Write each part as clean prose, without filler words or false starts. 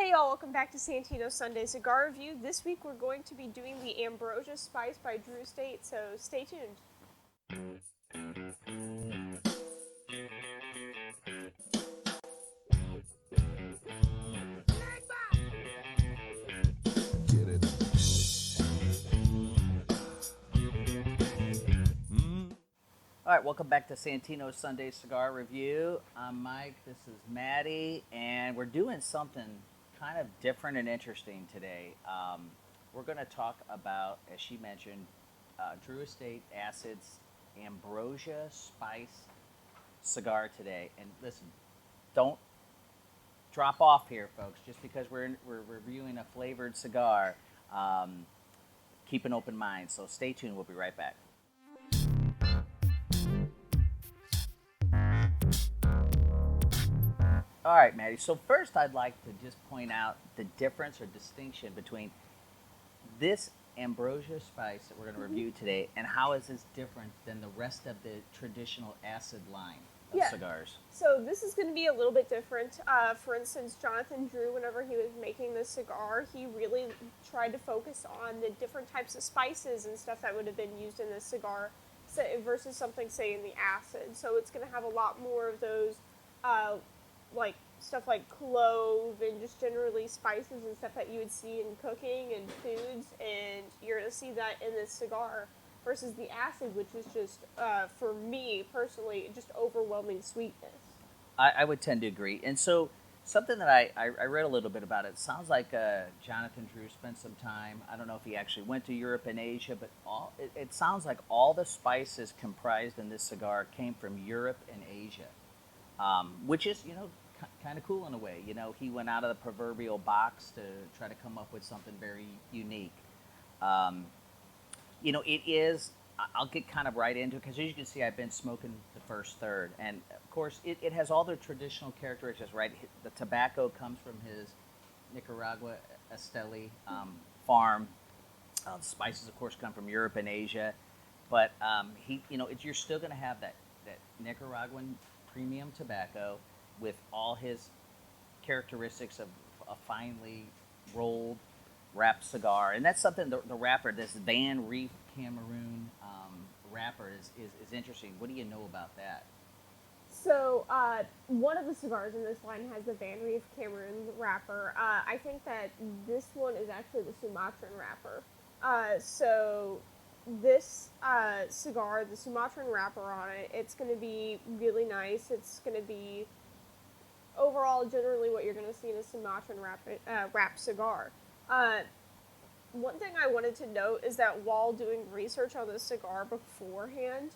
Hey y'all, welcome back to Santino's Sunday Cigar Review. This week we're going to be doing the Ambrosia Spice by Drew Estate, so stay tuned. All right, welcome back to Santino's Sunday Cigar Review. I'm Mike, this is Maddy, and we're doing something kind of different and interesting today. We're going to talk about, as she mentioned, Drew Estate Acid's Ambrosia Spice cigar today. And listen, don't drop off here, folks, just because we're reviewing a flavored cigar. Keep an open mind, so stay tuned. We'll be right back. All right, Maddie. So first, I'd like to just point out the difference or distinction between this Ambrosia Spice that we're going to review today, and how is this different than the rest of the traditional acid line of cigars? So this is going to be a little bit different. For instance, Jonathan Drew, whenever he was making this cigar, he really tried to focus on the different types of spices and stuff that would have been used in this cigar versus something, say, in the acid. So it's going to have a lot more of those like stuff like clove and just generally spices and stuff that you would see in cooking and foods, and you're going to see that in this cigar versus the acid, which is just, for me personally, just overwhelming sweetness. I would tend to agree. And so something that I read a little bit about it, sounds like Jonathan Drew spent some time, I don't know if he actually went to Europe and Asia, but it sounds like all the spices comprised in this cigar came from Europe and Asia, which is, kind of cool in a way. He went out of the proverbial box to try to come up with something very unique. It is, I'll get kind of right into it, because as you can see, I've been smoking the first third. And of course, it has all the traditional characteristics, right? The tobacco comes from his Nicaragua Esteli farm. The spices, of course, come from Europe and Asia. But you're still going to have that Nicaraguan premium tobacco with all his characteristics of a finely rolled wrapped cigar. And that's something, the wrapper, this Van Reef Cameroon wrapper is interesting. What do you know about that? So, one of the cigars in this line has the Van Reef Cameroon wrapper. I think that this one is actually the Sumatran wrapper. So this cigar, the Sumatran wrapper on it, it's going to be really nice. It's going to be overall generally what you're going to see in a Sumatran wrap cigar. One thing I wanted to note is that while doing research on this cigar beforehand,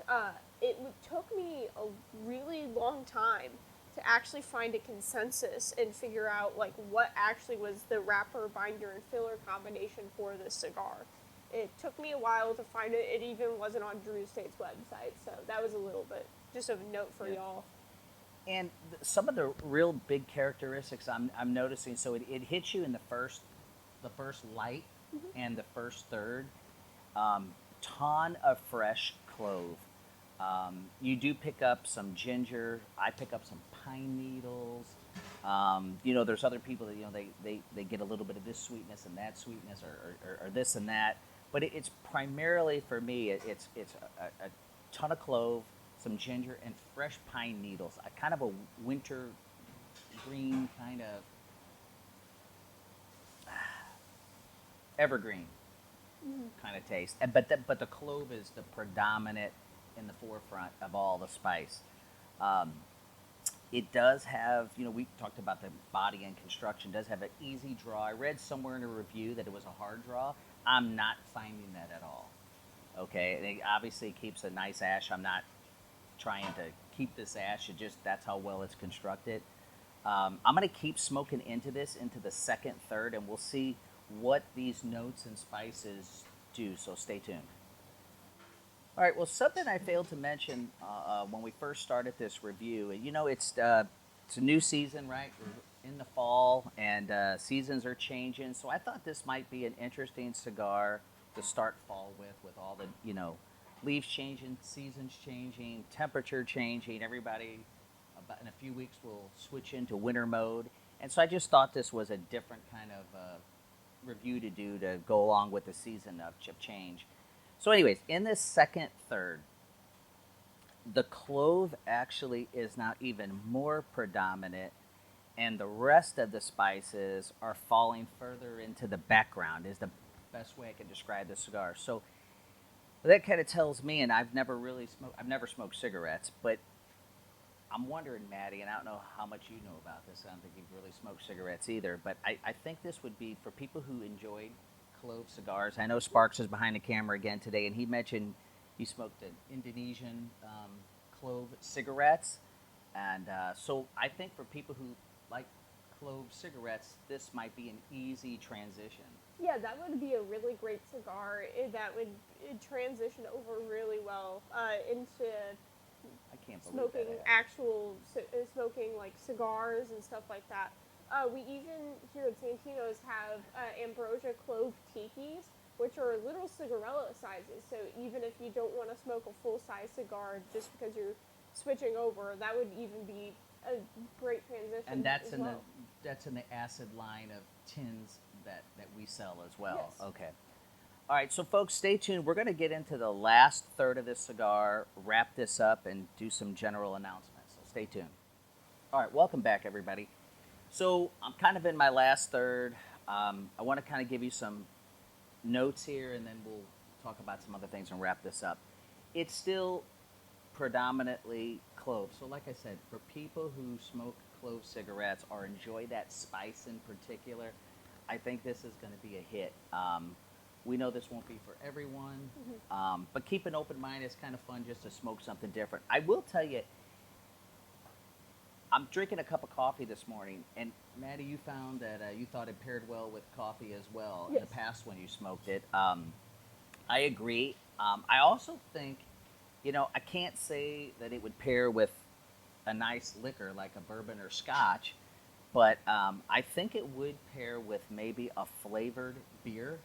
it took me a really long time to actually find a consensus and figure out what actually was the wrapper, binder, and filler combination for this cigar. It took me a while to find it. It even wasn't on Drew Estate's website, so that was a little bit just a note for y'all. And some of the real big characteristics I'm noticing, so it hits you in the first light and the first third. Ton of fresh clove. You do pick up some ginger. I pick up some pine needles. There's other people that they get a little bit of this sweetness and that sweetness, or this and that. But it's primarily, for me, it's a ton of clove, some ginger, and fresh pine needles. Kind of a winter green kind of evergreen kind of taste. But the clove is the predominant in the forefront of all the spice. It does have, we talked about the body and construction, does have an easy draw. I read somewhere in a review that it was a hard draw. I'm not finding that at all. Okay, it obviously keeps a nice ash. I'm not trying to keep this ash. That's how well it's constructed. I'm going to keep smoking into the second third, and we'll see what these notes and spices do. So stay tuned. All right. Well, something I failed to mention when we first started this review. It's a new season, right? We're in the fall, and seasons are changing. So I thought this might be an interesting cigar to start fall with all the leaves changing, seasons changing, temperature changing. Everybody, about in a few weeks, will switch into winter mode. And so I just thought this was a different kind of review to do to go along with the season of chip change. So, anyways, in this second third, the clove actually is now even more predominant, and the rest of the spices are falling further into the background, is the best way I can describe the cigar. So that kind of tells me, and I've never smoked cigarettes, but I'm wondering, Maddie, and I don't know how much you know about this. I don't think you've really smoked cigarettes either, but I think this would be for people who enjoyed clove cigars. I know Sparks is behind the camera again today, and he mentioned he smoked an Indonesian clove cigarettes. And so I think for people who like clove cigarettes, this might be an easy transition. Yeah, that would be a really great cigar. That would transition over really well into I can't believe smoking smoking like cigars and stuff like that. We even here at Santino's have Ambrosia clove tikis, which are little cigarella sizes. So even if you don't want to smoke a full size cigar just because you're switching over, that would even be a great transition. And that's in the acid line of tins that we sell as well. Yes. Okay. All right, so folks, stay tuned. We're going to get into the last third of this cigar, wrap this up, and do some general announcements. So stay tuned. All right, welcome back, everybody. So I'm kind of in my last third. I want to kind of give you some notes here, and then we'll talk about some other things and wrap this up. It's still predominantly clove. So like I said, for people who smoke clove cigarettes or enjoy that spice in particular, I think this is going to be a hit. We know this won't be for everyone, but keep an open mind. It's kind of fun just to smoke something different. I will tell you, I'm drinking a cup of coffee this morning, and Maddie, you found that you thought it paired well with coffee as well in the past when you smoked it. I agree. I also think, I can't say that it would pair with a nice liquor like a bourbon or scotch, but I think it would pair with maybe a flavored beer.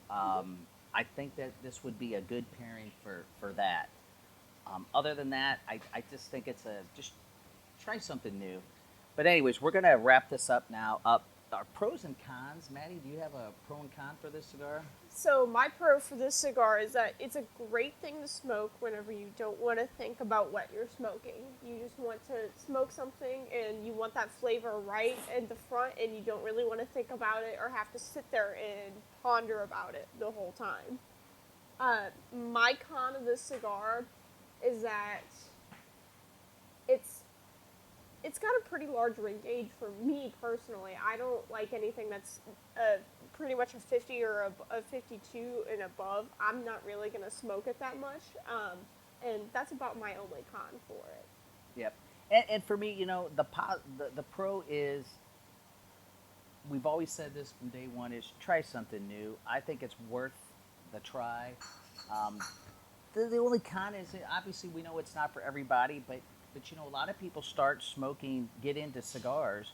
I think that this would be a good pairing for that. Other than that, I just think just try something new. But anyways, we're going to wrap this up now. Our pros and cons. Maddie, do you have a pro and con for this cigar? So my pro for this cigar is that it's a great thing to smoke whenever you don't want to think about what you're smoking. You just want to smoke something and you want that flavor right in the front, and you don't really want to think about it or have to sit there and ponder about it the whole time. My con of this cigar is that it's got a pretty large ring gauge for me personally. I don't like anything that's pretty much a 50 or a 52 and above. I'm not really going to smoke it that much, and that's about my only con for it. Yep. And for me, the pro is, we've always said this from day one, is try something new. I think it's worth the try. The only con is, obviously, we know it's not for everybody, but a lot of people get into cigars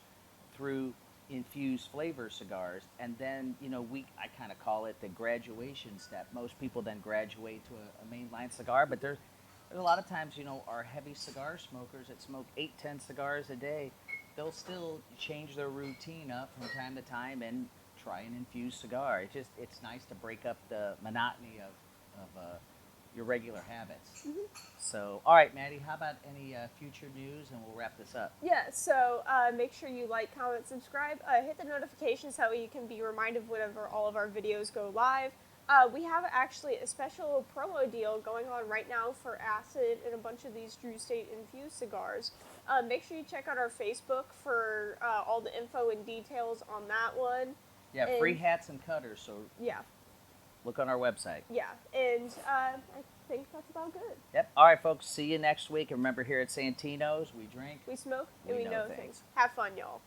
through infused flavor cigars, and then I kind of call it the graduation step. Most people then graduate to a mainline cigar, but there's a lot of times our heavy cigar smokers that smoke 8-10 cigars a day, they'll still change their routine up from time to time and try an infused cigar. It's nice to break up the monotony of your regular habits. So, all right, Maddie, how about any future news, and we'll wrap this up. Yeah, so make sure you like, comment, subscribe, hit the notifications so you can be reminded whenever all of our videos go live. We have actually a special promo deal going on right now for Acid and a bunch of these Drew State infused cigars. Make sure you check out our Facebook for all the info and details on that one. Yeah, free hats and cutters, so yeah. Look on our website. Yeah, and I think that's about good. Yep. All right, folks. See you next week. And remember, here at Santino's, we drink, we smoke, and we know things. Have fun, y'all.